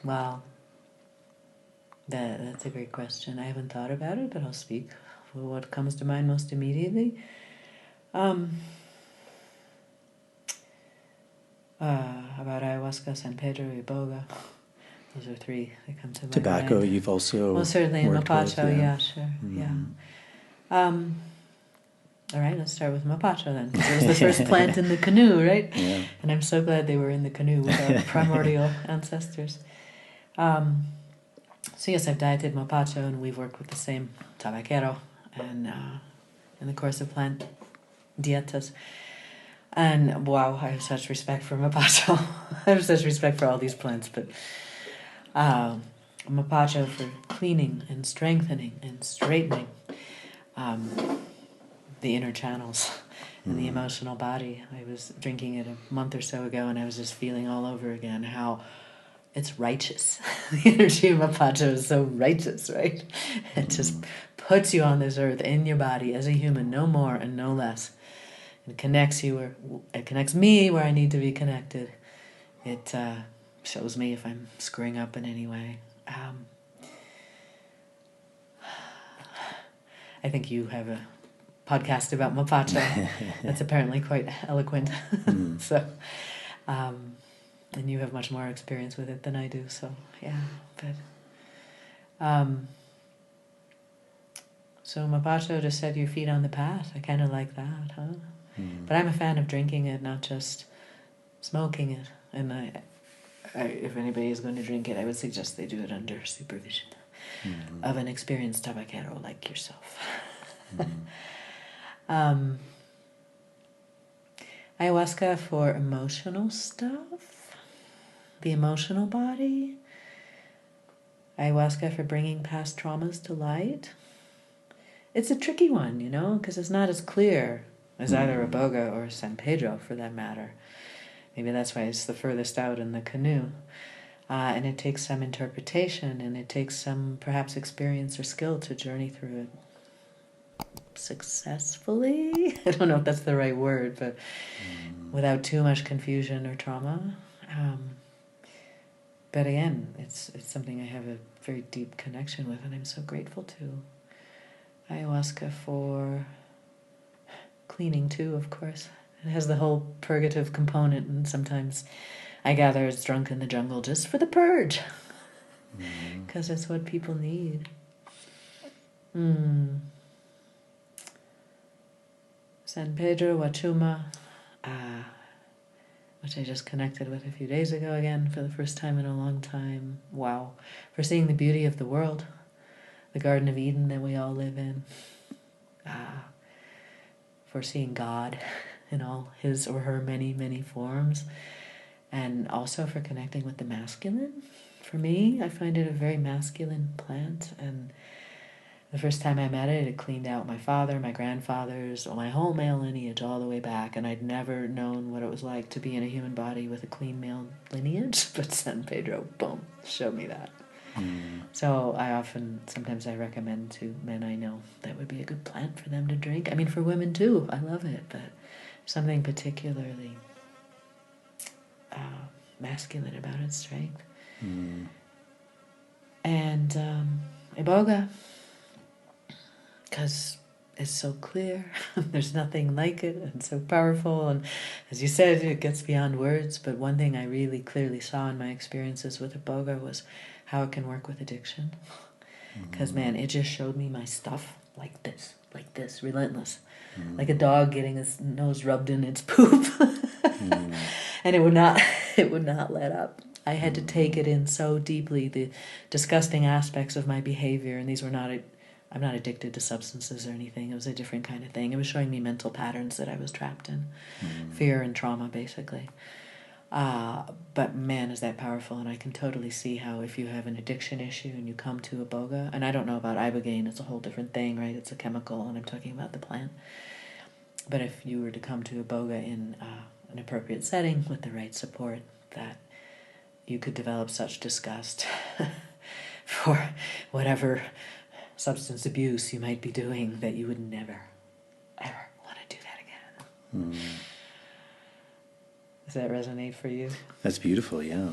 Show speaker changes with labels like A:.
A: Wow. That's a great question. I haven't thought about it, but I'll speak for what comes to mind most immediately. About ayahuasca, San Pedro, Iboga. Those are three that come to my
B: Tobacco,
A: mind.
B: you've also
A: Well, certainly in
B: worked with,
A: Mapacho, yeah, sure, yeah. All right, let's start with Mapacho then, because it was the first plant in the canoe, right?
B: Yeah.
A: And I'm so glad they were in the canoe with our primordial ancestors. So yes, I've dieted Mapacho, and we've worked with the same tabaquero, and in the course of plant dietas. And wow, I have such respect for Mapacho. I have such respect for all these plants, but Mapacho for cleaning and strengthening and straightening the inner channels and the emotional body. I was drinking it a month or so ago, and I was just feeling all over again how it's righteous. The energy of Mapacho is so righteous, right? It just puts you on this earth in your body as a human, no more and no less. It connects you, or it connects me where I need to be connected. It shows me if I'm screwing up in any way. I think you have a podcast about Mapacho that's apparently quite eloquent. So, and you have much more experience with it than I do. So, yeah. But so Mapacho just set your feet on the path. I kind of like that, huh? But I'm a fan of drinking it, not just smoking it. And I, if anybody is going to drink it, I would suggest they do it under supervision of an experienced tabaquero like yourself. Ayahuasca for emotional stuff, the emotional body. Ayahuasca for bringing past traumas to light. It's a tricky one, you know, because it's not as clear as either Iboga or San Pedro, for that matter. Maybe that's why it's the furthest out in the canoe. And it takes some interpretation, and it takes some perhaps experience or skill to journey through it successfully. I don't know if that's the right word, but without too much confusion or trauma. But again, it's something I have a very deep connection with, and I'm so grateful to. Ayahuasca for cleaning too, of course. It has the whole purgative component, and sometimes I gather it's drunk in the jungle just for the purge, because it's what people need. San Pedro, Wachuma, which I just connected with a few days ago again for the first time in a long time. Wow. For seeing the beauty of the world, the Garden of Eden that we all live in. For seeing God in all his or her many, many forms. And also for connecting with the masculine. For me, I find it a very masculine plant, and the first time I met it, it cleaned out my father, my grandfathers, my whole male lineage all the way back, and I'd never known what it was like to be in a human body with a clean male lineage, but San Pedro, boom, showed me that. So sometimes I recommend to men I know that would be a good plant for them to drink. I mean, for women too, I love it, but something particularly masculine about its strength. And Iboga, because it's so clear, there's nothing like it, and so powerful, and as you said, it gets beyond words. But one thing I really clearly saw in my experiences with Iboga was how it can work with addiction. Because man, it just showed me my stuff like this, relentless, like a dog getting its nose rubbed in its poop. And it would not let up. I had to take it in so deeply, the disgusting aspects of my behavior, and these were not, I'm not addicted to substances or anything. It was a different kind of thing. It was showing me mental patterns that I was trapped in, fear and trauma, basically. But man, is that powerful, and I can totally see how if you have an addiction issue and you come to Iboga, and I don't know about ibogaine, it's a whole different thing, right? It's a chemical, and I'm talking about the plant. But if you were to come to Iboga in an appropriate setting with the right support, that you could develop such disgust for whatever substance abuse you might be doing that you would never, ever want to do that again. Does that resonate for you?
B: That's beautiful, yeah.